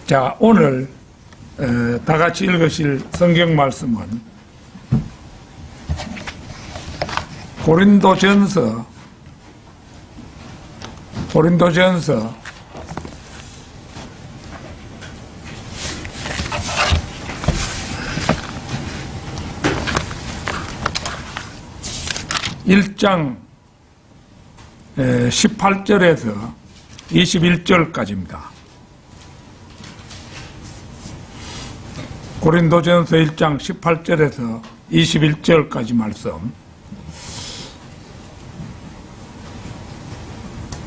자, 오늘 다 같이 읽으실 성경 말씀은 고린도전서 1장 18절에서 21절까지입니다. 고린도전서 1장 18절에서 21절까지 말씀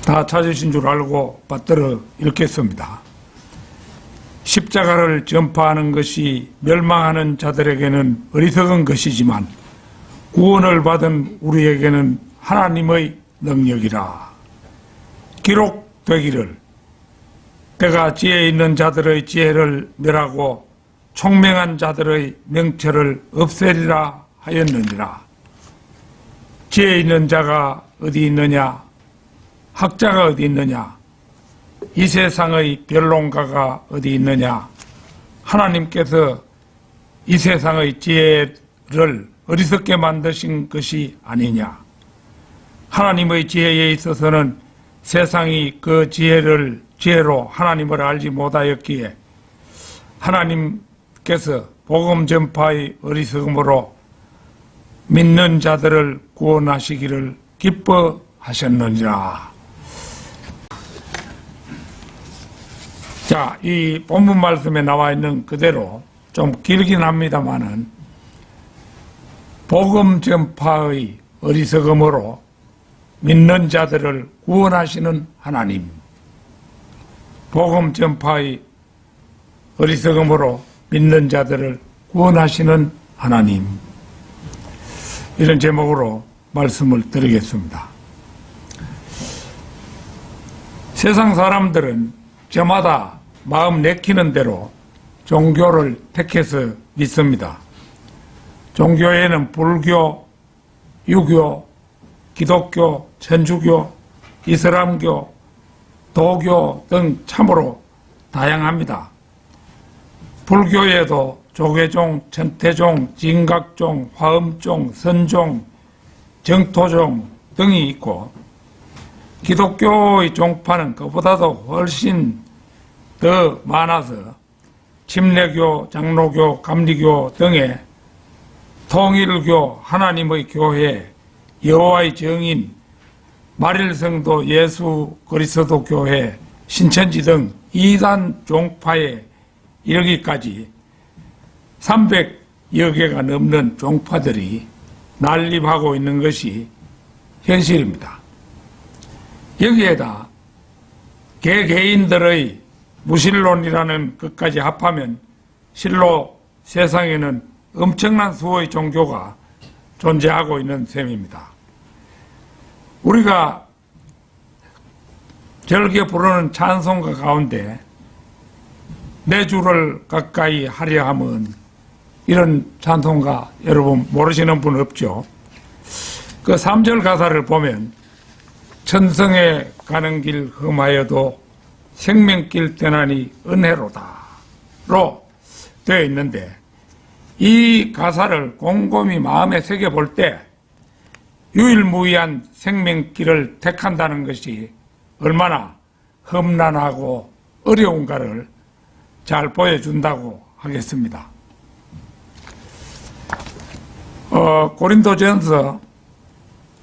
다 찾으신 줄 알고 받들어 읽겠습니다. 십자가를 전파하는 것이 멸망하는 자들에게는 어리석은 것이지만 구원을 받은 우리에게는 하나님의 능력이라. 기록되기를 때가 지혜 있는 자들의 지혜를 멸하고 총명한 자들의 명철을 없애리라 하였느니라. 지혜 있는 자가 어디 있느냐? 학자가 어디 있느냐? 이 세상의 변론가가 어디 있느냐? 하나님께서 이 세상의 지혜를 어리석게 만드신 것이 아니냐? 하나님의 지혜에 있어서는 세상이 그 지혜로 하나님을 알지 못하였기에 하나님께서 복음 전파의 어리석음으로 믿는 자들을 구원하시기를 기뻐하셨느니라. 자, 이 본문 말씀에 나와 있는 그대로 좀 길긴 합니다만은 복음 전파의 어리석음으로 믿는 자들을 구원하시는 하나님, 복음 전파의 어리석음으로 믿는 자들을 구원하시는 하나님, 이런 제목으로 말씀을 드리겠습니다. 세상 사람들은 저마다 마음 내키는 대로 종교를 택해서 믿습니다. 종교에는 불교, 유교, 기독교, 천주교, 이슬람교, 도교 등 참으로 다양합니다. 불교에도 조계종, 천태종, 진각종, 화엄종, 선종, 정토종 등이 있고 기독교의 종파는 그보다도 훨씬 더 많아서 침례교, 장로교, 감리교 등의 통일교, 하나님의 교회, 여호와의 증인, 마릴성도 예수 그리스도 교회, 신천지 등 이단 종파에 이르기까지 300여 개가 넘는 종파들이 난립하고 있는 것이 현실입니다. 여기에다 개개인들의 무신론이라는 것까지 합하면 실로 세상에는 엄청난 수의 종교가 존재하고 있는 셈입니다. 우리가 즐겨 부르는 찬송가 가운데 내 주를 가까이 하려 함은, 이런 찬송가 여러분 모르시는 분 없죠? 그 3절 가사를 보면 천성에 가는 길 험하여도 생명길 떠나니 은혜로다로 되어 있는데, 이 가사를 곰곰이 마음에 새겨볼 때 유일무이한 생명길을 택한다는 것이 얼마나 험난하고 어려운가를 잘 보여준다고 하겠습니다. 고린도전서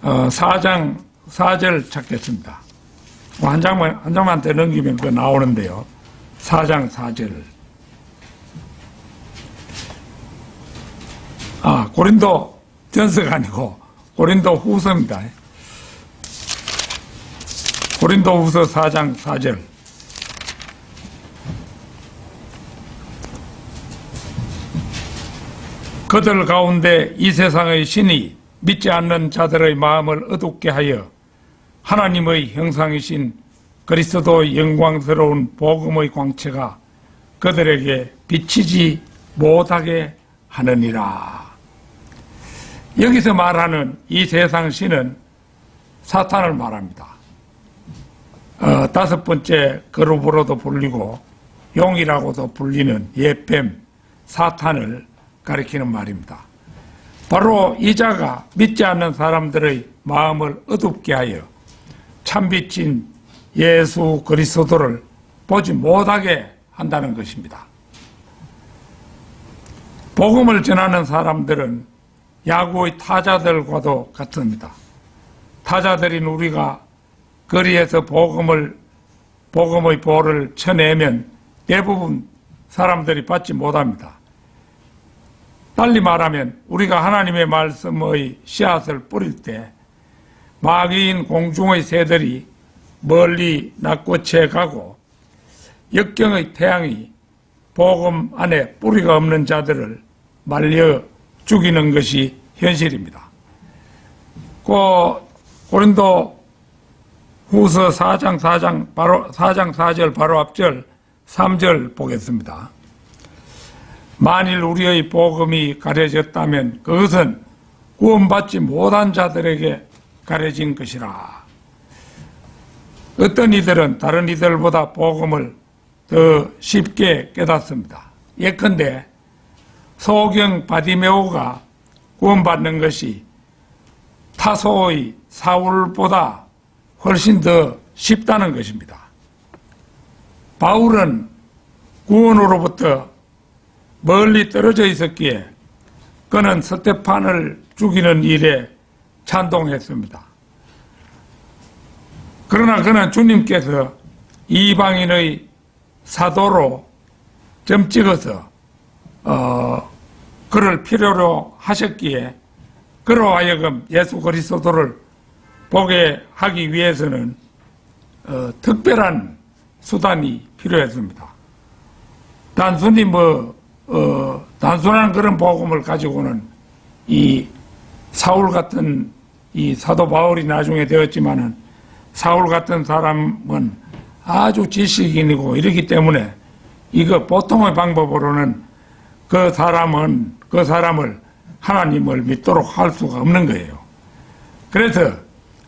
4장 4절 찾겠습니다. 한 장만 더 넘기면 그 나오는데요. 4장 4절. 고린도 전서가 아니고 고린도 후서입니다. 고린도 후서 4장 4절. 그들 가운데 이 세상의 신이 믿지 않는 자들의 마음을 어둡게 하여 하나님의 형상이신 그리스도의 영광스러운 복음의 광채가 그들에게 비치지 못하게 하느니라. 여기서 말하는 이 세상 신은 사탄을 말합니다. 5번째 그룹으로도 불리고 용이라고도 불리는 옛뱀 사탄을 가리키는 말입니다. 바로 이 자가 믿지 않는 사람들의 마음을 어둡게 하여 참빛인 예수 그리스도를 보지 못하게 한다는 것입니다. 복음을 전하는 사람들은 야구의 타자들과도 같습니다. 타자들인 우리가 거리에서 복음의 볼을 쳐내면 대부분 사람들이 받지 못합니다. 달리 말하면 우리가 하나님의 말씀의 씨앗을 뿌릴 때 마귀인 공중의 새들이 멀리 낚고채 가고 역경의 태양이 복음 안에 뿌리가 없는 자들을 말려 죽이는 것이 현실입니다. 고린도 후서 4장 4절 바로 앞절 3절 보겠습니다. 만일 우리의 복음이 가려졌다면 그것은 구원받지 못한 자들에게 가려진 것이라. 어떤 이들은 다른 이들보다 복음을 더 쉽게 깨닫습니다. 예컨대 소경 바디메오가 구원받는 것이 타소의 사울보다 훨씬 더 쉽다는 것입니다. 바울은 구원으로부터 멀리 떨어져 있었기에 그는 스테판을 죽이는 일에 찬동했습니다. 그러나 그는 주님께서 이방인의 사도로 점 찍어서 그를 필요로 하셨기에 그로 하여금 예수 그리스도를 보게 하기 위해서는 특별한 수단이 필요했습니다. 단순히 단순한 그런 복음을 가지고는 이 사울 같은 이 사도 바울이 나중에 되었지만은 사울 같은 사람은 아주 지식인이고 이러기 때문에 이거 보통의 방법으로는 그 사람을 하나님을 믿도록 할 수가 없는 거예요. 그래서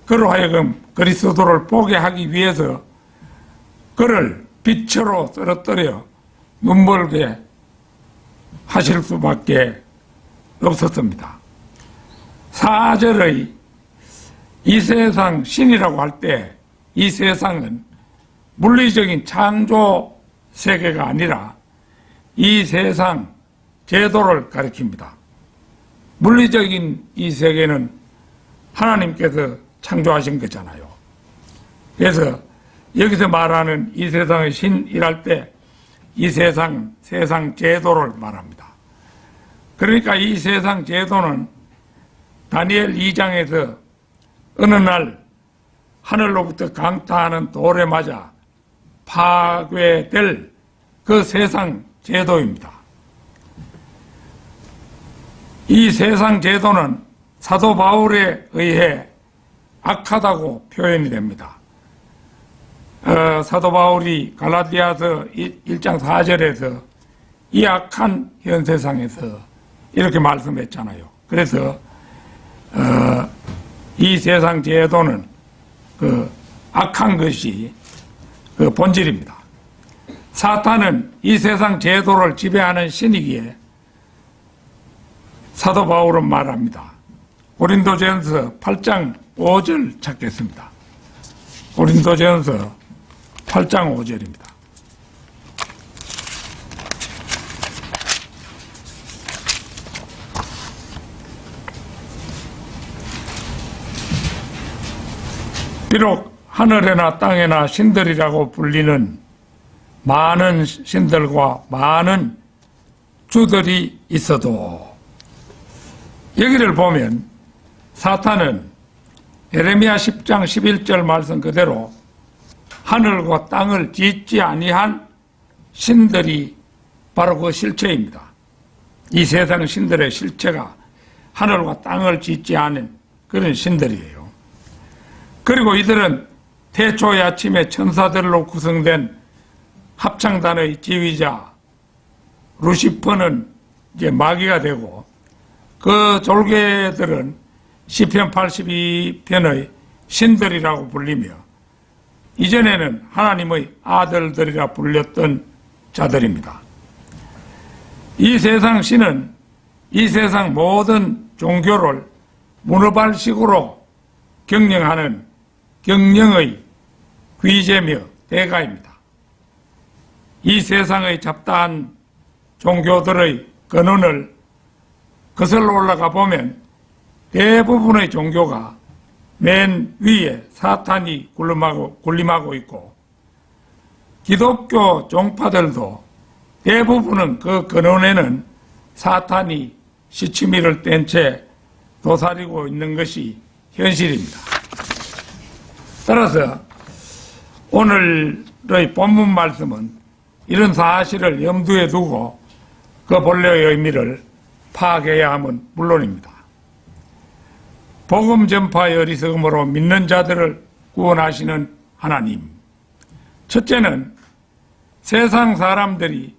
그로 하여금 그리스도를 보게 하기 위해서 그를 빛으로 떨어뜨려 눈멀게 하실 수밖에 없었습니다. 4절의 이 세상 신이라고 할 때 이 세상은 물리적인 창조 세계가 아니라 이 세상 제도를 가리킵니다. 물리적인 이 세계는 하나님께서 창조하신 거잖아요. 그래서 여기서 말하는 이 세상의 신이랄 때 이 세상 제도를 말합니다. 그러니까 이 세상 제도는 다니엘 2장에서 어느 날 하늘로부터 강타하는 돌에 맞아 파괴될 그 세상 제도입니다. 이 세상 제도는 사도 바울에 의해 악하다고 표현이 됩니다. 사도 바울이 갈라디아서 1장 4절에서 이 악한 현 세상에서 이렇게 말씀했잖아요. 그래서 이 세상 제도는 그 악한 것이 그 본질입니다. 사탄은 이 세상 제도를 지배하는 신이기에 사도 바울은 말합니다. 고린도전서 8장 5절 찾겠습니다. 고린도전서 8장 5절입니다. 비록 하늘에나 땅에나 신들이라고 불리는 많은 신들과 많은 주들이 있어도 여기를 보면 사탄은 예레미야 10장 11절 말씀 그대로 하늘과 땅을 짓지 아니한 신들이 바로 그 실체입니다. 이 세상 신들의 실체가 하늘과 땅을 짓지 않은 그런 신들이에요. 그리고 이들은 태초의 아침에 천사들로 구성된 합창단의 지휘자 루시퍼는 이제 마귀가 되고 그 졸개들은 시편 82편의 신들이라고 불리며 이전에는 하나님의 아들들이라 불렸던 자들입니다. 이 세상 신은 이 세상 모든 종교를 문어발식으로 경영하는 경영의 귀재며 대가입니다. 이 세상의 잡다한 종교들의 근원을 거슬러 올라가 보면 대부분의 종교가 맨 위에 사탄이 군림하고 있고, 기독교 종파들도 대부분은 그 근원에는 사탄이 시치미를 뗀 채 도사리고 있는 것이 현실입니다. 따라서 오늘의 본문 말씀은 이런 사실을 염두에 두고 그 본래의 의미를 파악해야 함은 물론입니다. 복음 전파의 어리석음으로 믿는 자들을 구원하시는 하나님. 첫째는 세상 사람들이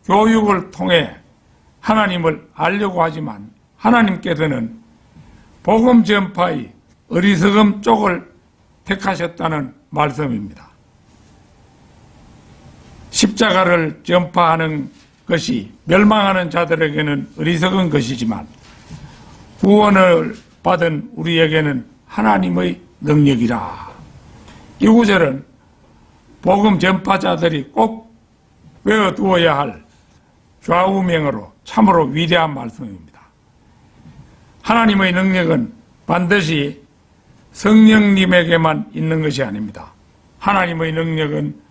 교육을 통해 하나님을 알려고 하지만 하나님께서는 복음 전파의 어리석음 쪽을 택하셨다는 말씀입니다. 십자가를 전파하는 것이 멸망하는 자들에게는 어리석은 것이지만 구원을 받은 우리에게는 하나님의 능력이라. 이 구절은 복음 전파자들이 꼭 외워두어야 할 좌우명으로 참으로 위대한 말씀입니다. 하나님의 능력은 반드시 성령님에게만 있는 것이 아닙니다. 하나님의 능력은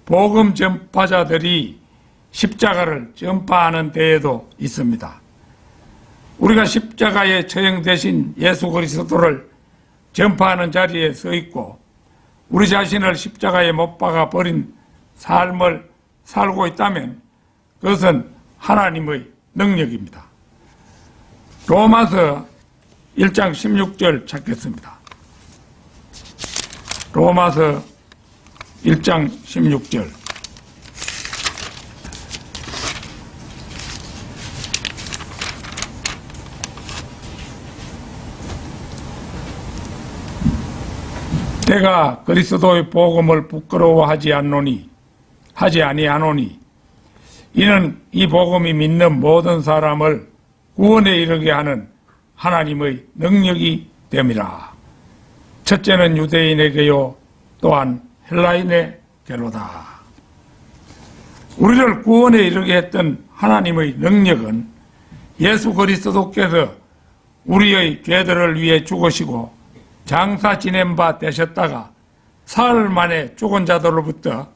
복음 전파자들이 십자가를 전파하는 데에도 있습니다. 우리가 십자가에 처형되신 예수 그리스도를 전파하는 자리에 서 있고 우리 자신을 십자가에 못 박아 버린 삶을 살고 있다면 그것은 하나님의 능력입니다. 로마서 1장 16절 찾겠습니다. 로마서 1장 16절. 내가 그리스도의 복음을 부끄러워하지 아니하노니 이는 이 복음이 믿는 모든 사람을 구원에 이르게 하는 하나님의 능력이 됨이라. 첫째는 유대인에게요 또한 헬라인에게로다. 우리를 구원에 이르게 했던 하나님의 능력은 예수 그리스도께서 우리의 죄들을 위해 죽으시고 장사 지낸 바 되셨다가 사흘 만에 죽은 자들로부터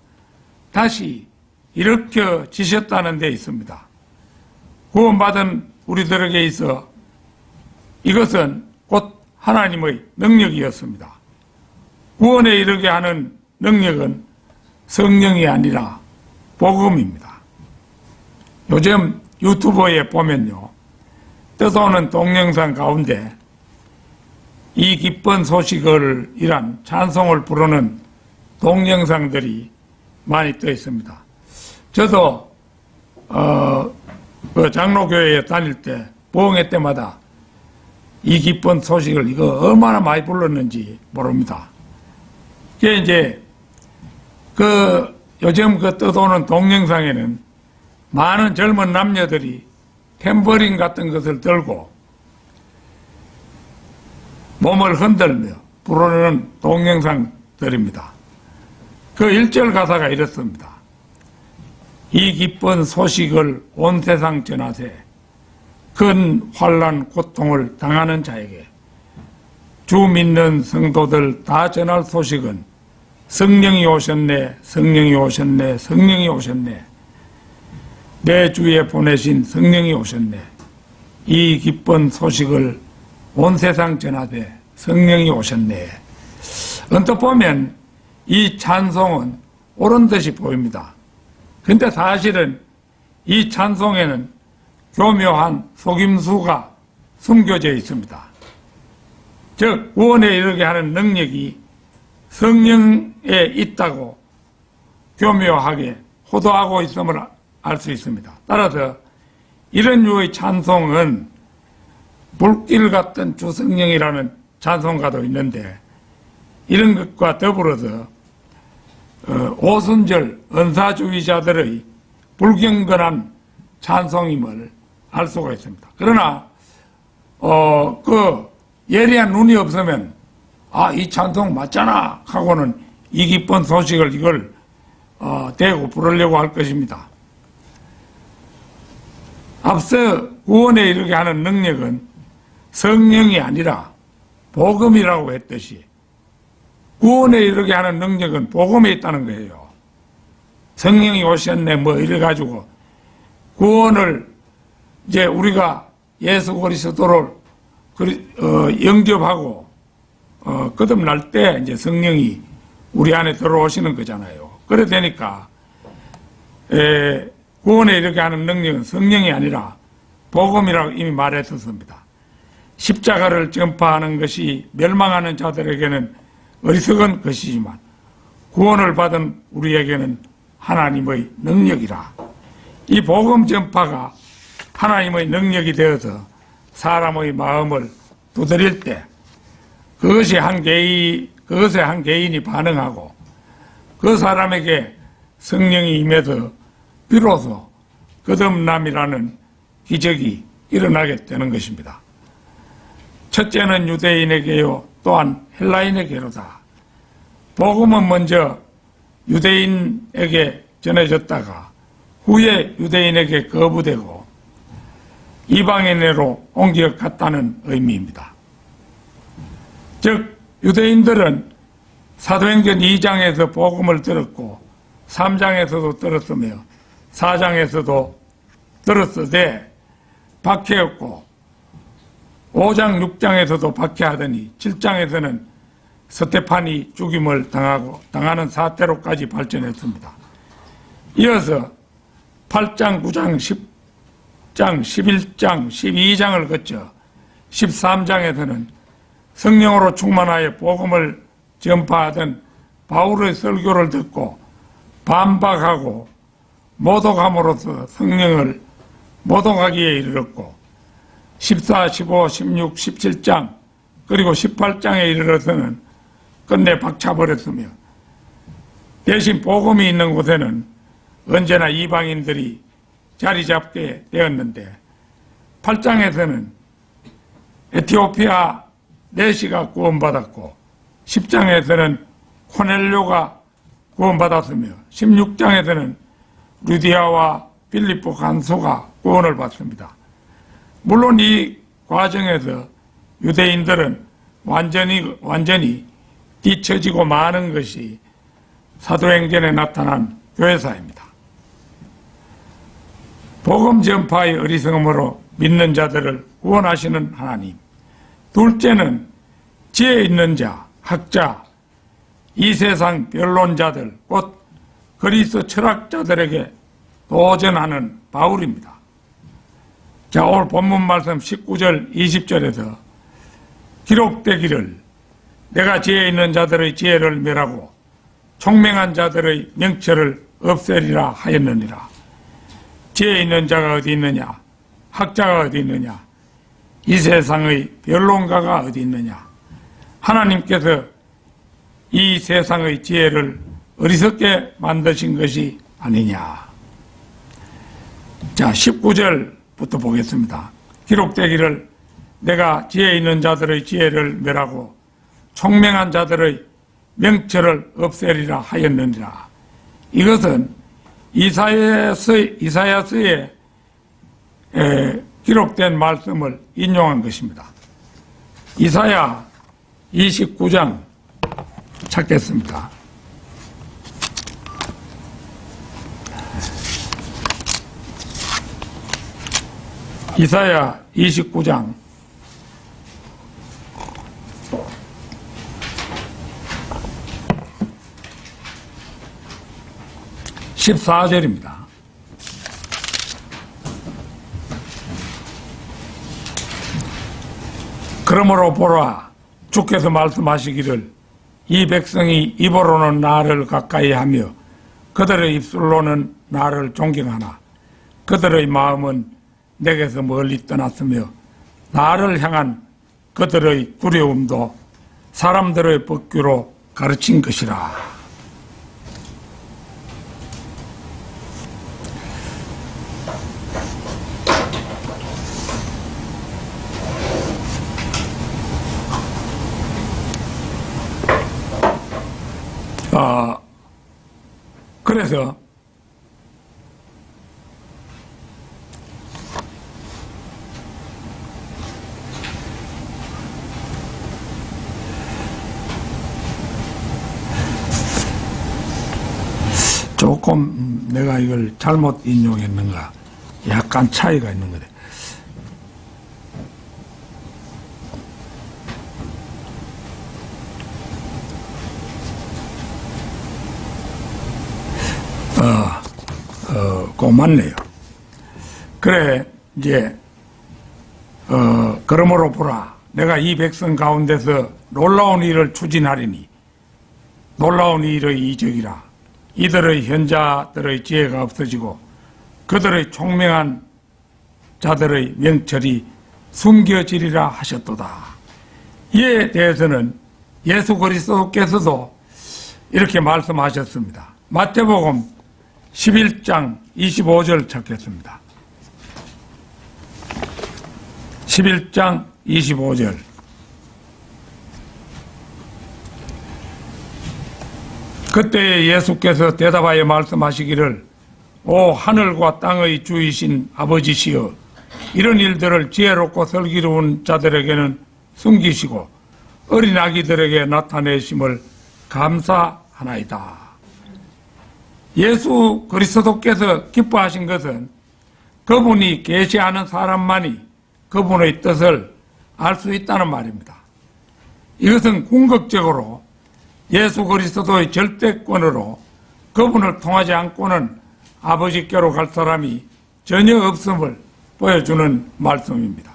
다시 일으켜지셨다는 데 있습니다. 구원받은 우리들에게 있어 이것은 곧 하나님의 능력이었습니다. 구원에 이르게 하는 능력은 성령이 아니라 복음입니다. 요즘 유튜브에 보면요, 떠도는 동영상 가운데 이 기쁜 소식을 이란 찬송을 부르는 동영상들이 많이 떠 있습니다. 저도 그 장로교회에 다닐 때 부흥회 때마다 이 기쁜 소식을 이거 얼마나 많이 불렀는지 모릅니다. 그게 이제 요즘 떠도는 동영상에는 많은 젊은 남녀들이 탬버린 같은 것을 들고 몸을 흔들며 부르는 동영상들입니다. 그 1절 가사가 이렇습니다. 이 기쁜 소식을 온 세상 전하세. 큰 환난 고통을 당하는 자에게 주 믿는 성도들 다 전할 소식은 성령이 오셨네, 성령이 오셨네, 성령이 오셨네. 내 주에 보내신 성령이 오셨네. 이 기쁜 소식을 온 세상 전하되 성령이 오셨네. 언뜻 보면 이 찬송은 옳은 듯이 보입니다. 근데 사실은 이 찬송에는 교묘한 속임수가 숨겨져 있습니다. 즉 구원에 이르게 하는 능력이 성령에 있다고 교묘하게 호도하고 있음을 알 수 있습니다. 따라서 이런 류의 찬송은 불길 같은 주성령이라는 찬송가도 있는데 이런 것과 더불어서 오순절 은사주의자들의 불경건한 찬송임을 알 수가 있습니다. 그러나 그 예리한 눈이 없으면 이 찬송 맞잖아 하고는 이 기쁜 소식을 이걸 대고 부르려고 할 것입니다. 앞서 구원에 이르게 하는 능력은 성령이 아니라 복음이라고 했듯이 구원에 이르게 하는 능력은 복음에 있다는 거예요. 성령이 오셨네 뭐 이래가지고 구원을 이제 우리가 예수 그리스도를 영접하고 거듭날 때 이제 성령이 우리 안에 들어오시는 거잖아요. 그래 되니까 구원에 이르게 하는 능력은 성령이 아니라 복음이라고 이미 말했었습니다. 십자가를 전파하는 것이 멸망하는 자들에게는 어리석은 것이지만 구원을 받은 우리에게는 하나님의 능력이라. 이 복음 전파가 하나님의 능력이 되어서 사람의 마음을 두드릴 때 그것에 한 개인이 반응하고 그 사람에게 성령이 임해서 비로소 거듭남이라는 기적이 일어나게 되는 것입니다. 첫째는 유대인에게요, 또한 헬라인에게로다. 복음은 먼저 유대인에게 전해졌다가 후에 유대인에게 거부되고 이방인으로 옮겨갔다는 의미입니다. 즉 유대인들은 사도행전 2장에서 복음을 들었고 3장에서도 들었으며 4장에서도 들었으되 박해였고 5장 6장에서도 박해하더니 7장에서는 스테판이 죽임을 당하는 사태로까지 발전했습니다. 이어서 8장, 9장, 10장, 11장, 12장을 거쳐 13장에서는 성령으로 충만하여 복음을 전파하던 바울의 설교를 듣고 반박하고 모독함으로써 성령을 모독하기에 이르렀고 14, 15, 16, 17장 그리고 18장에 이르러서는 끝내 박차버렸으며 대신 복음이 있는 곳에는 언제나 이방인들이 자리 잡게 되었는데 8장에서는 에티오피아 내시가 구원받았고 10장에서는 코넬료가 구원받았으며 16장에서는 루디아와 빌립보 간소가 구원을 받습니다. 물론 이 과정에서 유대인들은 완전히 뒤처지고 마는 것이 사도행전에 나타난 교회사입니다. 복음 전파의 어리석음으로 믿는 자들을 구원하시는 하나님. 둘째는 지혜 있는 자, 학자, 이 세상 변론자들, 곧 그리스도 철학자들에게 도전하는 바울입니다. 자, 오늘 본문 말씀 19절, 20절에서 기록되기를 내가 지혜 있는 자들의 지혜를 멸하고 총명한 자들의 명철을 없애리라 하였느니라. 지혜 있는 자가 어디 있느냐? 학자가 어디 있느냐? 이 세상의 변론가가 어디 있느냐? 하나님께서 이 세상의 지혜를 어리석게 만드신 것이 아니냐. 자, 19절부터 보겠습니다. 기록되기를 내가 지혜 있는 자들의 지혜를 멸하고 총명한 자들의 명철을 없애리라 하였느니라. 이것은 이사야서에 기록된 말씀을 인용한 것입니다. 이사야 29장 찾겠습니다. 이사야 29장 14절입니다. 그러므로 보라, 주께서 말씀하시기를 이 백성이 입으로는 나를 가까이 하며 그들의 입술로는 나를 존경하나 그들의 마음은 내게서 멀리 떠났으며 나를 향한 그들의 두려움도 사람들의 법규로 가르친 것이라. 그래서 조금 내가 이걸 잘못 인용했는가 약간 차이가 있는 거래. 꼭 맞네요. 그래, 이제, 그러므로 보라. 내가 이 백성 가운데서 놀라운 일을 추진하리니, 놀라운 일의 이적이라. 이들의 현자들의 지혜가 없어지고, 그들의 총명한 자들의 명철이 숨겨지리라 하셨도다. 이에 대해서는 예수 그리스도께서도 이렇게 말씀하셨습니다. 마태복음 11장 25절 찾겠습니다. 11장 25절. 그때 예수께서 대답하여 말씀하시기를 오 하늘과 땅의 주이신 아버지시여 이런 일들을 지혜롭고 슬기로운 자들에게는 숨기시고 어린 아기들에게 나타내심을 감사하나이다. 예수 그리스도께서 기뻐하신 것은 그분이 계시하는 사람만이 그분의 뜻을 알 수 있다는 말입니다. 이것은 궁극적으로 예수 그리스도의 절대권으로 그분을 통하지 않고는 아버지께로 갈 사람이 전혀 없음을 보여주는 말씀입니다.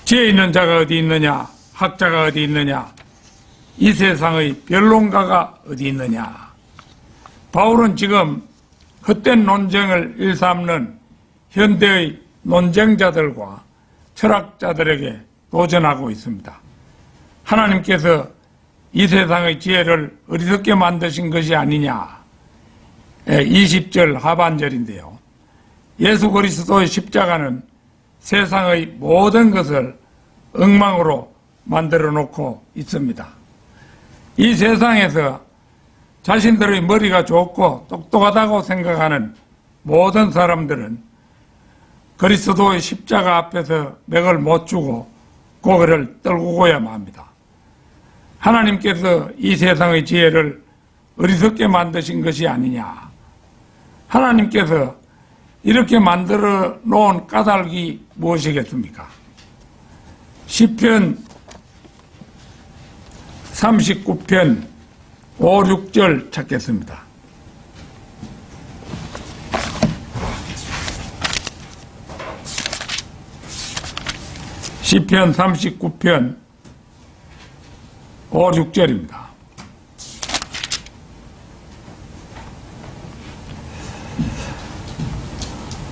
지혜 있는 자가 어디 있느냐? 학자가 어디 있느냐? 이 세상의 변론가가 어디 있느냐? 바울은 지금 헛된 논쟁을 일삼는 현대의 논쟁자들과 철학자들에게 도전하고 있습니다. 하나님께서 이 세상의 지혜를 어리석게 만드신 것이 아니냐. 20절 하반절인데요. 예수 그리스도의 십자가는 세상의 모든 것을 엉망으로 만들어 놓고 있습니다. 이 세상에서 자신들의 머리가 좋고 똑똑하다고 생각하는 모든 사람들은 그리스도의 십자가 앞에서 맥을 못 주고 고개를 떨구고야 맙니다. 하나님께서 이 세상의 지혜를 어리석게 만드신 것이 아니냐. 하나님께서 이렇게 만들어 놓은 까닭이 무엇이겠습니까? 시편 39편 5, 6절 찾겠습니다. 시편 39편 5, 6절입니다.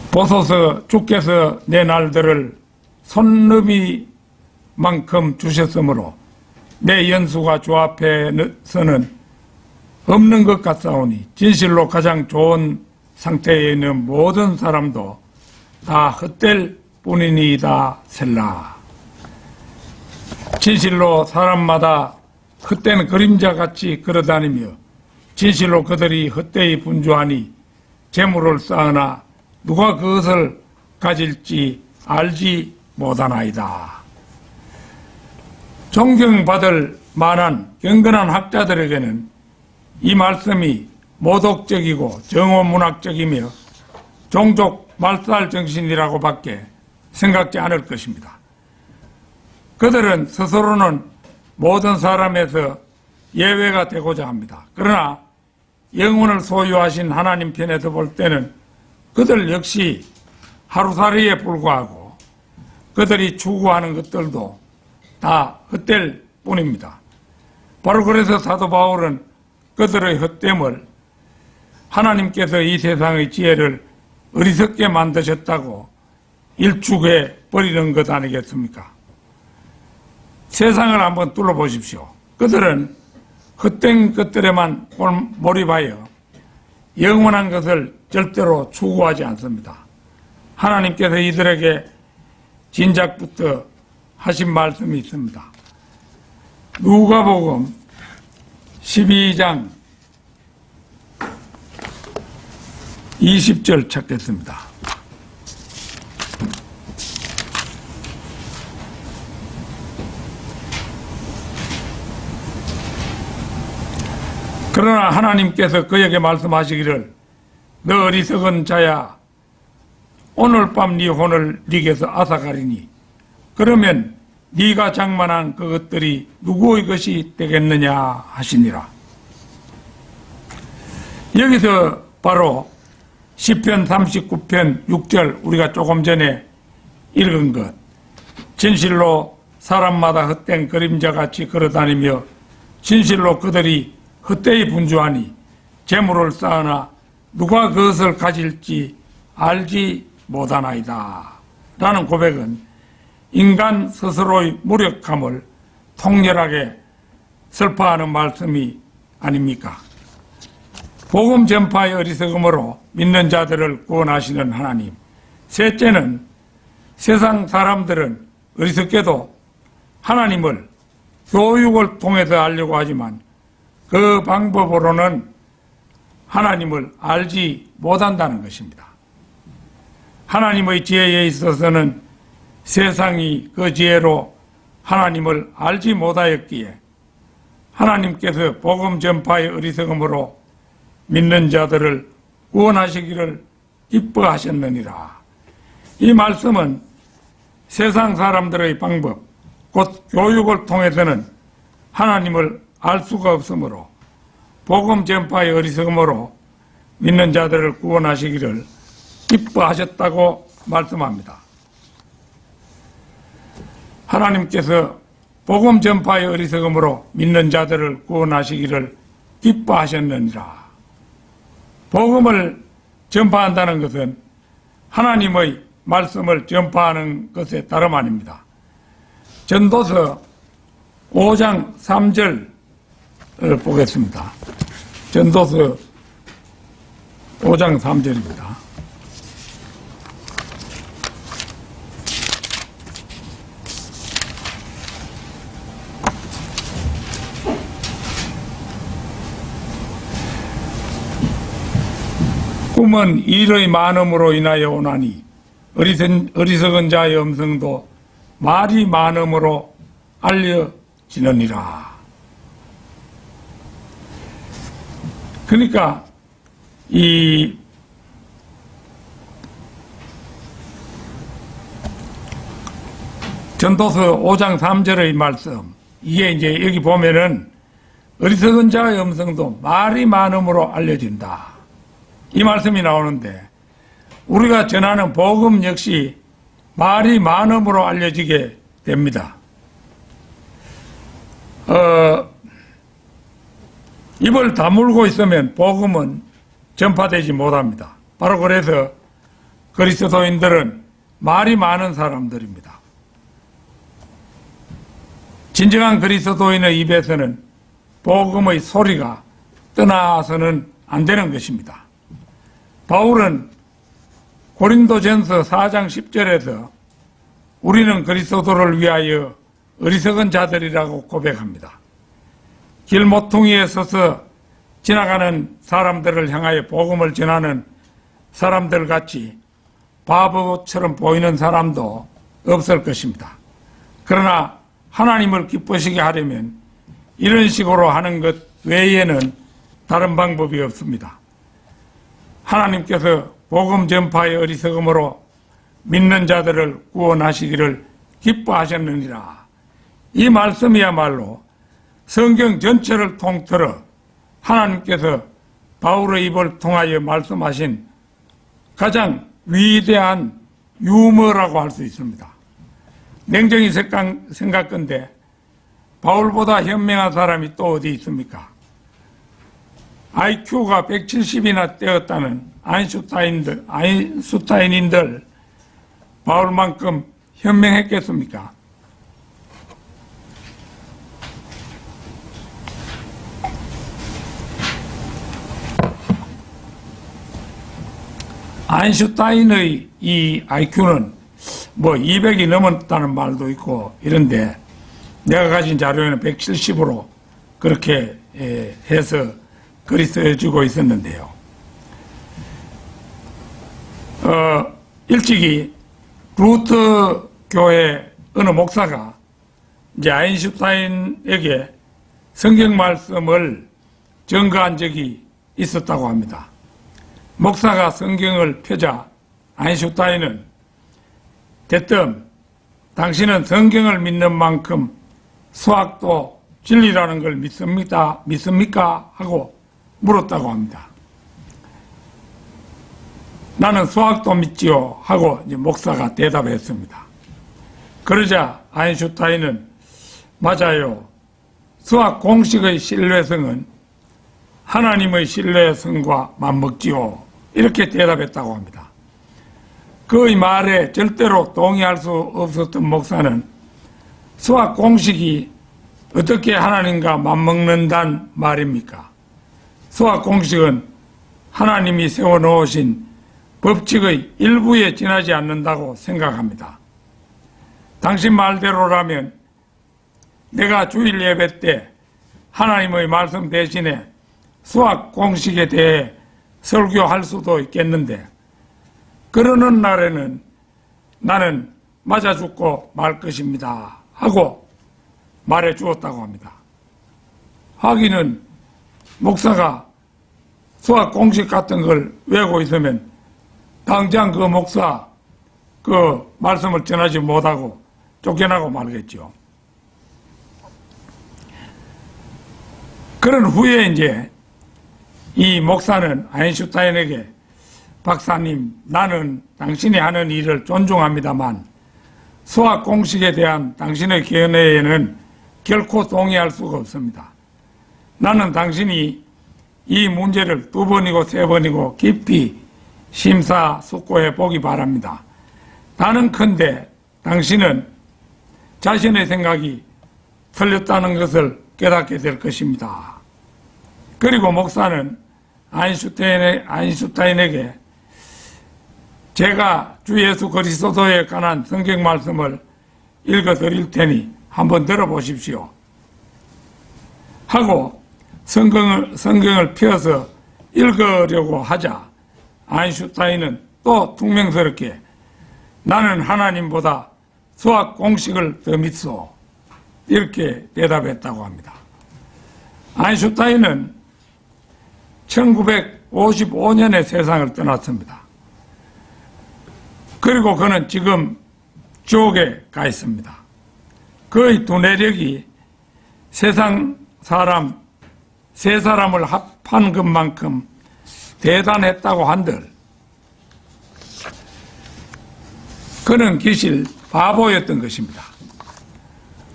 보소서 주께서 내 날들을 손너비만큼 주셨으므로 내 연수가 주 앞에서는 없는 것 같사오니 진실로 가장 좋은 상태에 있는 모든 사람도 다 헛될 뿐이니이다 셀라. 진실로 사람마다 헛된 그림자같이 걸어다니며 진실로 그들이 헛되이 분주하니 재물을 쌓으나 누가 그것을 가질지 알지 못하나이다. 존경받을 만한 경건한 학자들에게는 이 말씀이 모독적이고 정오문학적이며 종족 말살 정신이라고 밖에 생각지 않을 것입니다. 그들은 스스로는 모든 사람에서 예외가 되고자 합니다. 그러나 영혼을 소유하신 하나님 편에서 볼 때는 그들 역시 하루살이에 불과하고 그들이 추구하는 것들도 다 헛될 뿐입니다. 바로 그래서 사도 바울은 그들의 헛됨을 하나님께서 이 세상의 지혜를 어리석게 만드셨다고 일축해 버리는 것 아니겠습니까? 세상을 한번 둘러보십시오. 그들은 헛된 것들에만 몰입하여 영원한 것을 절대로 추구하지 않습니다. 하나님께서 이들에게 진작부터 하신 말씀이 있습니다. 누가복음 12장 20절 찾겠습니다. 그러나 하나님께서 그에게 말씀하시기를 너 어리석은 자야 오늘 밤 네 혼을 네게서 앗아가리니 그러면 네가 장만한 그것들이 누구의 것이 되겠느냐 하시니라. 여기서 바로 시편 39편 6절 우리가 조금 전에 읽은 것, 진실로 사람마다 헛된 그림자같이 걸어다니며 진실로 그들이 헛되이 분주하니 재물을 쌓으나 누가 그것을 가질지 알지 못하나이다 라는 고백은 인간 스스로의 무력함을 통렬하게 설파하는 말씀이 아닙니까? 복음 전파의 어리석음으로 믿는 자들을 구원하시는 하나님. 셋째는 세상 사람들은 어리석게도 하나님을 교육을 통해서 알려고 하지만 그 방법으로는 하나님을 알지 못한다는 것입니다. 하나님의 지혜에 있어서는 세상이 그 지혜로 하나님을 알지 못하였기에 하나님께서 복음 전파의 어리석음으로 믿는 자들을 구원하시기를 기뻐하셨느니라. 이 말씀은 세상 사람들의 방법, 곧 교육을 통해서는 하나님을 알 수가 없으므로 복음 전파의 어리석음으로 믿는 자들을 구원하시기를 기뻐하셨다고 말씀합니다. 하나님께서 복음 전파의 어리석음으로 믿는 자들을 구원하시기를 기뻐하셨느니라. 복음을 전파한다는 것은 하나님의 말씀을 전파하는 것에 다름 아닙니다. 전도서 5장 3절을 보겠습니다. 전도서 5장 3절입니다. 꿈은 일의 많음으로 인하여 오나니 어리석은 자의 음성도 말이 많음으로 알려지느니라. 그러니까 이 전도서 5장 3절의 말씀, 이게 이제 여기 보면은 어리석은 자의 음성도 말이 많음으로 알려진다. 이 말씀이 나오는데 우리가 전하는 복음 역시 말이 많음으로 알려지게 됩니다. 입을 다물고 있으면 복음은 전파되지 못합니다. 바로 그래서 그리스도인들은 말이 많은 사람들입니다. 진정한 그리스도인의 입에서는 복음의 소리가 떠나서는 안 되는 것입니다. 바울은 고린도전서 4장 10절에서 우리는 그리스도를 위하여 어리석은 자들이라고 고백합니다. 길모퉁이에 서서 지나가는 사람들을 향하여 복음을 전하는 사람들 같이 바보처럼 보이는 사람도 없을 것입니다. 그러나 하나님을 기쁘시게 하려면 이런 식으로 하는 것 외에는 다른 방법이 없습니다. 하나님께서 복음 전파의 어리석음으로 믿는 자들을 구원하시기를 기뻐하셨느니라. 이 말씀이야말로 성경 전체를 통틀어 하나님께서 바울의 입을 통하여 말씀하신 가장 위대한 유머라고 할 수 있습니다. 냉정히 생각건대 바울보다 현명한 사람이 또 어디 있습니까? IQ가 170이나 되었다는 아인슈타인인들 바울만큼 현명했겠습니까? 아인슈타인의 이 IQ는 뭐 200이 넘었다는 말도 있고 이런데 내가 가진 자료에는 170으로 그렇게 해서 글이 쓰여지고 있었는데요. 일찍이 루트 교회 어느 목사가 이제 아인슈타인에게 성경 말씀을 전가한 적이 있었다고 합니다. 목사가 성경을 펴자 아인슈타인은 대뜸 당신은 성경을 믿는 만큼 수학도 진리라는 걸 믿습니까? 하고 물었다고 합니다. 나는 수학도 믿지요 하고 이제 목사가 대답했습니다. 그러자 아인슈타인은 맞아요. 수학 공식의 신뢰성은 하나님의 신뢰성과 맞먹지요. 이렇게 대답했다고 합니다. 그의 말에 절대로 동의할 수 없었던 목사는 수학 공식이 어떻게 하나님과 맞먹는단 말입니까? 수학 공식은 하나님이 세워놓으신 법칙의 일부에 지나지 않는다고 생각합니다. 당신 말대로라면 내가 주일 예배 때 하나님의 말씀 대신에 수학 공식에 대해 설교할 수도 있겠는데 그러는 날에는 나는 맞아 죽고 말 것입니다 하고 말해 주었다고 합니다. 하기는 목사가 수학 공식 같은 걸 외우고 있으면 당장 그 목사 그 말씀을 전하지 못하고 쫓겨나고 말겠죠. 그런 후에 이제 이 목사는 아인슈타인에게 박사님, 나는 당신이 하는 일을 존중합니다만 수학 공식에 대한 당신의 견해에는 결코 동의할 수가 없습니다. 나는 당신이 이 문제를 2번이고 3번이고 깊이 심사숙고해 보기 바랍니다. 나는컨대 당신은 자신의 생각이 틀렸다는 것을 깨닫게 될 것입니다. 그리고 목사는 아인슈타인에게 제가 주 예수 그리스도에 관한 성경 말씀을 읽어 드릴 테니 한번 들어보십시오. 하고 성경을 펴서 읽으려고 하자 아인슈타인은 또 퉁명스럽게 나는 하나님보다 수학 공식을 더 믿소. 이렇게 대답했다고 합니다. 아인슈타인은 1955년에 세상을 떠났습니다. 그리고 그는 지금 지옥에 가 있습니다. 그의 두뇌력이 세상 사람 세 사람을 합한 것만큼 대단했다고 한들 그는 기실 바보였던 것입니다.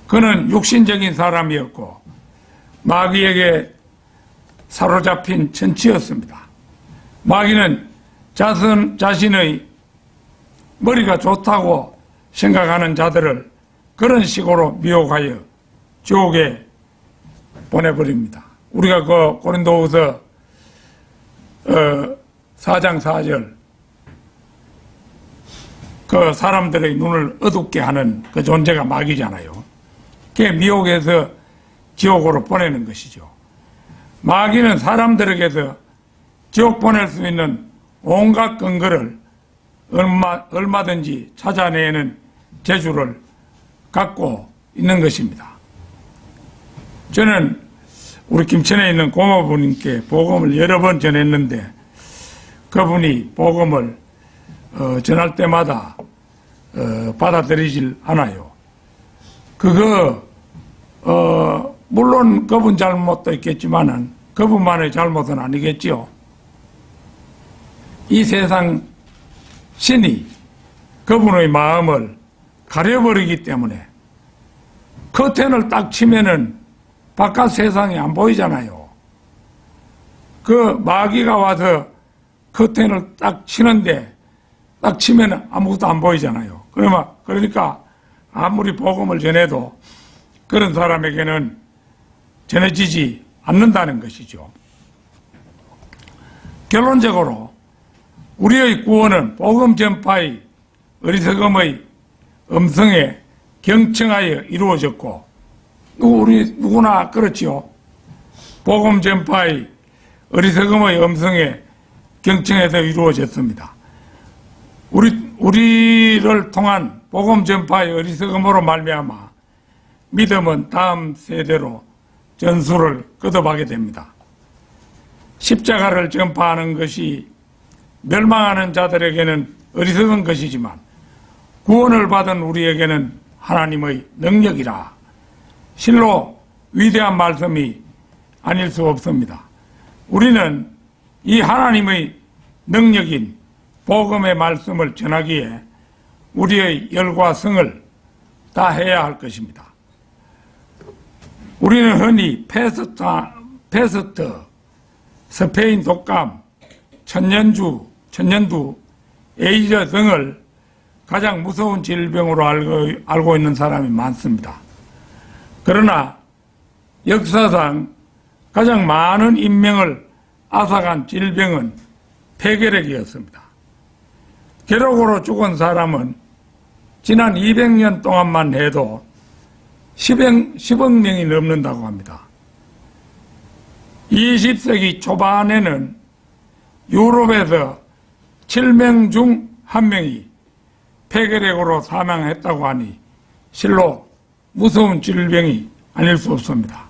그는 육신적인 사람이었고 마귀에게 사로잡힌 천치였습니다. 마귀는 자신의 머리가 좋다고 생각하는 자들을 그런 식으로 미혹하여 지옥에 보내버립니다. 우리가 그 고린도후서 4장 4절 그 사람들의 눈을 어둡게 하는 그 존재가 마귀잖아요. 그게 미혹해서 지옥으로 보내는 것이죠. 마귀는 사람들에게서 지옥 보낼 수 있는 온갖 근거를 얼마든지 찾아내는 재주를 갖고 있는 것입니다. 저는 우리 김천에 있는 고모부님께 복음을 여러 번 전했는데 그분이 복음을 전할 때마다 받아들이질 않아요. 그거 물론 그분 잘못도 있겠지만은 그분만의 잘못은 아니겠지요. 이 세상 신이 그분의 마음을 가려버리기 때문에 커튼을 딱 치면은 바깥 세상이 안 보이잖아요. 그 마귀가 와서 커튼을 딱 치는데 딱 치면 아무것도 안 보이잖아요. 그러니까 아무리 복음을 전해도 그런 사람에게는 전해지지 않는다는 것이죠. 결론적으로 우리의 구원은 복음 전파의 어리석음의 음성에 경청하여 이루어졌고 우리 누구나 그렇지요. 복음 전파의 어리석음의 음성에 경청해서 이루어졌습니다. 우리를 통한 복음 전파의 어리석음으로 말미암아 믿음은 다음 세대로 전수를 거듭하게 됩니다. 십자가를 전파하는 것이 멸망하는 자들에게는 어리석은 것이지만 구원을 받은 우리에게는 하나님의 능력이라 실로 위대한 말씀이 아닐 수 없습니다. 우리는 이 하나님의 능력인 복음의 말씀을 전하기에 우리의 열과 성을 다해야 할 것입니다. 우리는 흔히 페스트, 스페인 독감, 천년두, 에이즈 등을 가장 무서운 질병으로 알고 있는 사람이 많습니다. 그러나 역사상 가장 많은 인명을 앗아간 질병은 폐결핵이었습니다. 결핵으로 죽은 사람은 지난 200년 동안만 해도 10억 명이 넘는다고 합니다. 20세기 초반에는 유럽에서 7명 중 1명이 폐결핵으로 사망했다고 하니 실로 무서운 질병이 아닐 수 없습니다.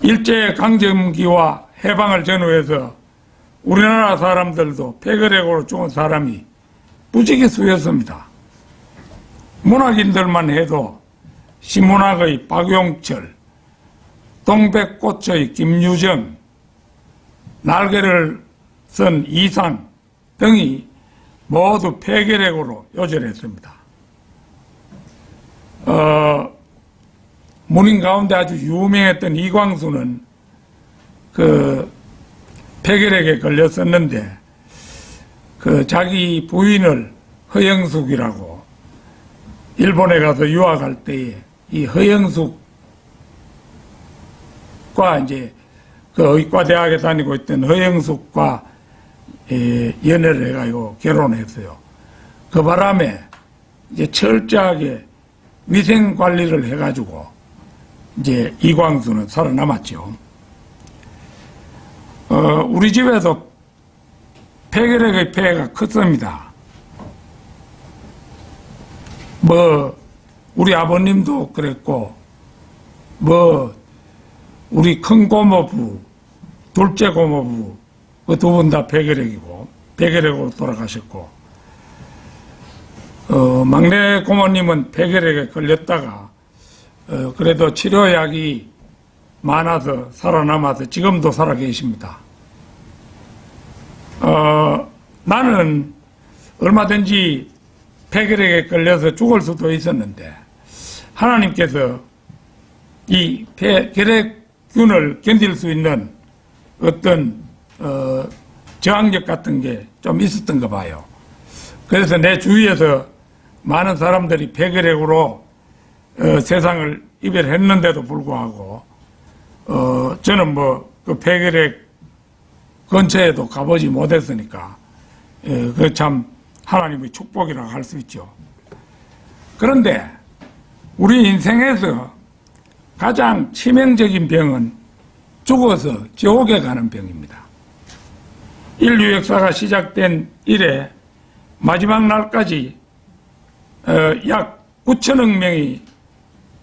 일제강점기와 해방을 전후해서 우리나라 사람들도 폐결핵으로 죽은 사람이 부지기수였습니다. 문학인들만 해도 시문학의 박용철, 동백꽃의 김유정, 날개를 쓴 이상 등이 모두 폐결핵으로 요절했습니다. 문인 가운데 아주 유명했던 이광수는 그 폐결핵에 걸렸었는데 그 자기 부인을 허영숙이라고 일본에 가서 유학할 때에 이 허영숙과 이제 그 의과대학에 다니고 있던 허영숙과 연애를 해가지고 결혼했어요. 그 바람에 이제 철저하게 위생 관리를 해가지고 이제 이광수는 살아남았죠. 우리 집에도 폐결핵의 폐해가 컸습니다. 우리 아버님도 그랬고, 우리 큰 고모부, 둘째 고모부, 그 두 분 다 폐결핵으로 돌아가셨고, 막내 고모님은 폐결핵에 걸렸다가, 그래도 치료약이 많아서 살아남아서 지금도 살아 계십니다. 나는 얼마든지 폐결핵에 걸려서 죽을 수도 있었는데 하나님께서 이 폐결핵균을 견딜 수 있는 어떤 저항력 같은 게 좀 있었던가 봐요. 그래서 내 주위에서 많은 사람들이 폐결핵으로 세상을 이별했는데도 불구하고 저는 그 폐결핵 근처에도 가보지 못했으니까 그 참 하나님의 축복이라고 할 수 있죠. 그런데 우리 인생에서 가장 치명적인 병은 죽어서 지옥에 가는 병입니다. 인류 역사가 시작된 이래 마지막 날까지 약 9천억 명이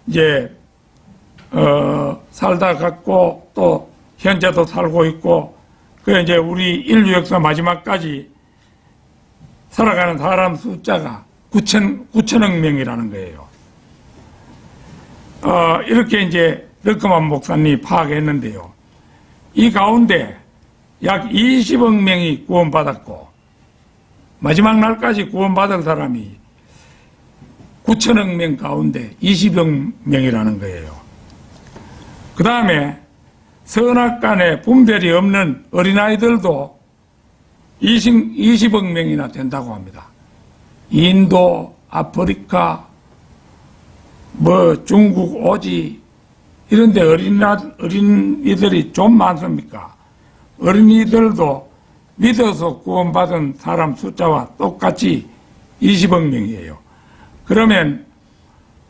이제 살다 갔고 또 현재도 살고 있고 그 이제 우리 인류 역사 마지막까지 살아가는 사람 숫자가 9천억 명이라는 거예요. 이렇게 이제 르크만 목사님이 파악했는데요. 이 가운데 약 20억 명이 구원받았고 마지막 날까지 구원받은 사람이 9천억 명 가운데 20억 명이라는 거예요. 그 다음에 선악간에 분별이 없는 어린아이들도 20억 명이나 된다고 합니다. 인도, 아프리카, 중국, 오지 이런데 어린이들이 좀 많습니까? 어린이들도 믿어서 구원받은 사람 숫자와 똑같이 20억 명이에요. 그러면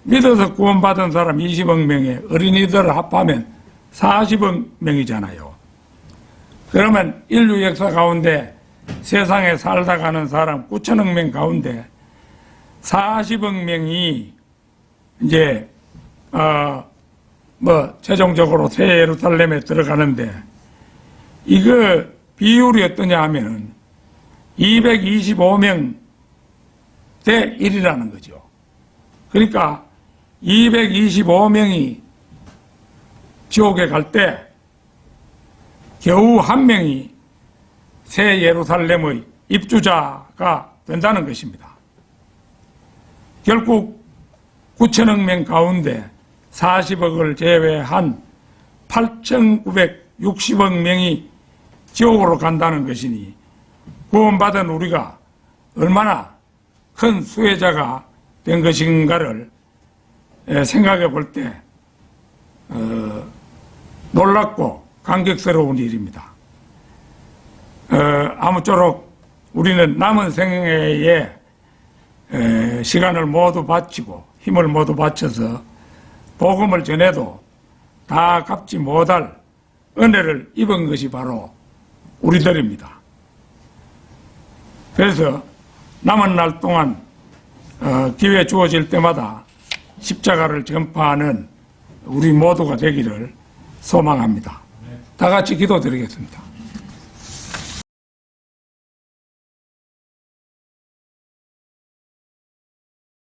믿어서 구원받은 사람 20억 명에 어린이들을 합하면 40억 명이잖아요. 그러면 인류 역사 가운데 세상에 살다 가는 사람 9천억 명 가운데 40억 명이 이제 최종적으로 새 예루살렘에 들어가는데 이거 비율이 어떠냐 하면은 225명 대 1이라는 거죠. 그러니까 225명이 지옥에 갈 때 겨우 한 명이 새 예루살렘의 입주자가 된다는 것입니다. 결국 9천억 명 가운데 40억을 제외한 8,960억 명이 지옥으로 간다는 것이니 구원받은 우리가 얼마나 큰 수혜자가 된 것인가를 생각해 볼 때 놀랍고 감격스러운 일입니다. 아무쪼록 우리는 남은 생애에 시간을 모두 바치고 힘을 모두 바쳐서 복음을 전해도 다 갚지 못할 은혜를 입은 것이 바로 우리들입니다. 그래서 남은 날 동안 기회 주어질 때마다 십자가를 전파하는 우리 모두가 되기를 소망합니다. 다 같이 기도드리겠습니다.